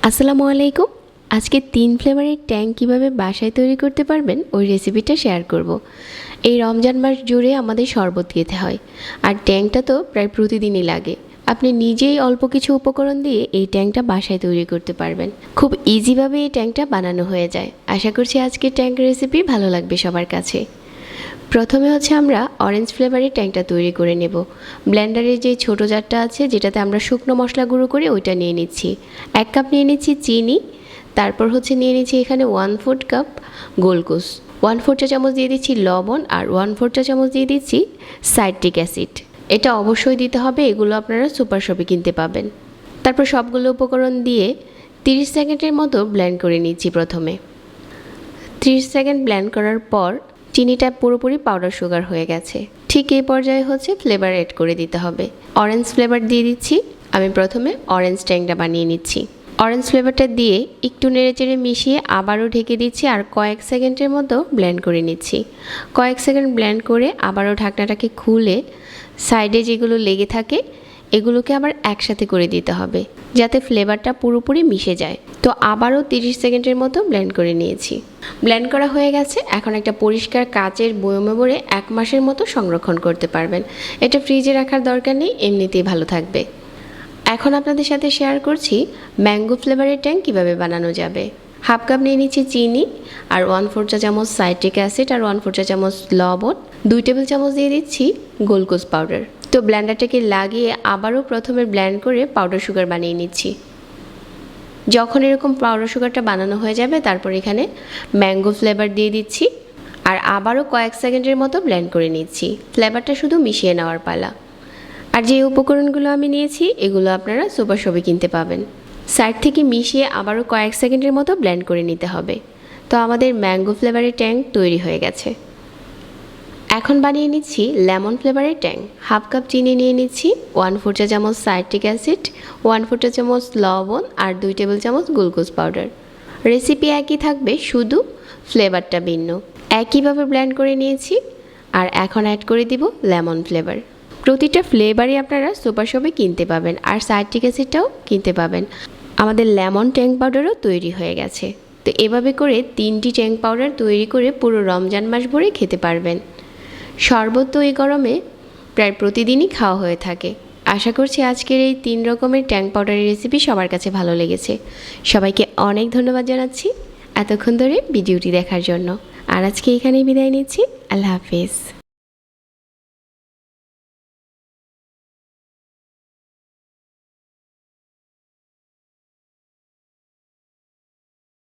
আসসালামু আলাইকুম। আজকে 3 ফ্লেভারের ট্যাং কিভাবে বাসায় তৈরি করতে পারবেন ওই রেসিপিটা শেয়ার করব। এই রমজান মাস জুড়ে আমাদের শরবত খেতে হয়, আর ট্যাংটা তো প্রায় প্রতিদিনই লাগে। আপনি নিজেই অল্প কিছু উপকরণ দিয়ে এই ট্যাংটা বাসায় তৈরি করতে পারবেন। খুব ইজিভাবে এই ট্যাংটা বানানো হয়ে যায়। আশা করছি আজকের ট্যাং রেসিপি ভালো লাগবে সবার কাছে। প্রথমে আমরা অরেঞ্জ ফ্লেভারের ট্যাংটা তৈরি করে নেব। ব্লেন্ডারের যে ছোটো জারটা আছে যেটাতে আমরা শুকনো মশলা গুঁড়ো করে ওইটা নিয়ে নিচ্ছি। 1 কাপ নিয়ে নিচ্ছি চিনি, তারপর নিয়ে নিচ্ছি এখানে 1/4 কাপ গোলকুস, 1/4 চা চামচ দিয়ে দিচ্ছি লবণ, আর 1/4 চা চামচ দিয়ে দিচ্ছি সাইট্রিক অ্যাসিড। এটা অবশ্যই দিতে হবে, এগুলো আপনারা সুপার শপে কিনতে পাবেন। তারপর সবগুলো উপকরণ দিয়ে 30 সেকেন্ডের মতো ব্লেন্ড করে নিচ্ছি। প্রথমে 30 সেকেন্ড ব্লেন্ড করার পর চিনিটা পুরোপুরি পাউডার সুগার হয়ে গেছে। ঠিক এই পর্যায়ে ফ্লেভার অ্যাড করে দিতে হবে। অরেঞ্জ ফ্লেভার দিয়ে দিচ্ছি। আমি প্রথমে অরেঞ্জ ট্যাংটা বানিয়ে নিচ্ছি। অরেঞ্জ ফ্লেভারটা দিয়ে একটু নেড়েচেড়ে মিশিয়ে আবারও ঢেকে দিচ্ছি, আর কয়েক সেকেন্ডের মতো ব্লেন্ড করে নিচ্ছি। কয়েক সেকেন্ড ব্লেন্ড করে আবারও ঢাকনাটাকে খুলে সাইডে যেগুলো লেগে থাকে এগুলোকে আবার একসাথে করে দিতে হবে যাতে ফ্লেভারটা পুরোপুরি মিশে যায়। তো আবারও 30 সেকেন্ডের মতো ব্লেন্ড করে নিয়েছি। ব্লেন্ড করা হয়ে গেছে। এখন একটা পরিষ্কার কাচের বয়মে ভরে 1 মাসের মতো সংরক্ষণ করতে পারবেন। এটা ফ্রিজে রাখার দরকার নেই, এমনিতেই ভালো থাকবে। এখন আপনাদের সাথে শেয়ার করছি ম্যাঙ্গো ফ্লেভারের ট্যাং কীভাবে বানানো যাবে। 1/2 কাপ নিয়ে নিচ্ছি চিনি, আর 1/4 চা চামচ সাইট্রিক অ্যাসিড, আর 1/4 চা চামচ লবণ, 2 টেবিল চামচ দিয়ে দিচ্ছি গোলকুস পাউডার। তো ব্লেন্ডারটাকে লাগিয়ে আবারও প্রথমে ব্লেন্ড করে পাউডার সুগার বানিয়ে নিচ্ছি। যখন এরকম পাউডার সুগারটা বানানো হয়ে যাবে তারপর এখানে ম্যাঙ্গো ফ্লেভার দিয়ে দিচ্ছি, আর আবারও কয়েক সেকেন্ডের মতো ব্লেন্ড করে নিচ্ছি। ফ্লেভারটা শুধু মিশিয়ে নেওয়ার পালা। আর যে উপকরণগুলো আমি নিয়েছি এগুলো আপনারা সুপার শপে কিনতে পাবেন। সাইড থেকে মিশিয়ে আবারও কয়েক সেকেন্ডের মতো ব্লেন্ড করে নিতে হবে। তো আমাদের ম্যাঙ্গো ফ্লেভারের ট্যাং তৈরি হয়ে গেছে। এখন বানিয়ে নিচ্ছি লেমন ফ্লেভারের ট্যাং। 1/2 কাপ চিনি নিয়ে নিচ্ছি, 1/4 চা চামচ সাইট্রিক অ্যাসিড, 1/4 চা চামচ লবণ, আর 2 টেবিল চামচ গ্লুকোজ পাউডার। রেসিপি একই থাকবে, শুধু ফ্লেভারটা ভিন্ন। একইভাবে ব্লেন্ড করে নিয়েছি, আর এখন অ্যাড করে দিব লেমন ফ্লেভার। প্রতিটা ফ্লেভারই আপনারা সুপার শপে কিনতে পাবেন, আর সাইট্রিক অ্যাসিডটাও কিনতে পাবেন। আমাদের লেমন ট্যাং পাউডারও তৈরি হয়ে গেছে। তো এভাবে করে 3টি ট্যাং পাউডার তৈরি করে পুরো রমজান মাস ভরে খেতে পারবেন। শরবত তো এই গরমে প্রায় প্রতিদিনই খাওয়া হয়ে থাকে। আশা করছি আজকের এই 3 রকমের ট্যাং পাউডারের রেসিপি সবার কাছে ভালো লেগেছে। সবাইকে অনেক ধন্যবাদ জানাচ্ছি এতক্ষণ ধরে ভিডিওটি দেখার জন্য। আর আজকে এখানেই বিদায় নিচ্ছি। আল্লাহ হাফেজ।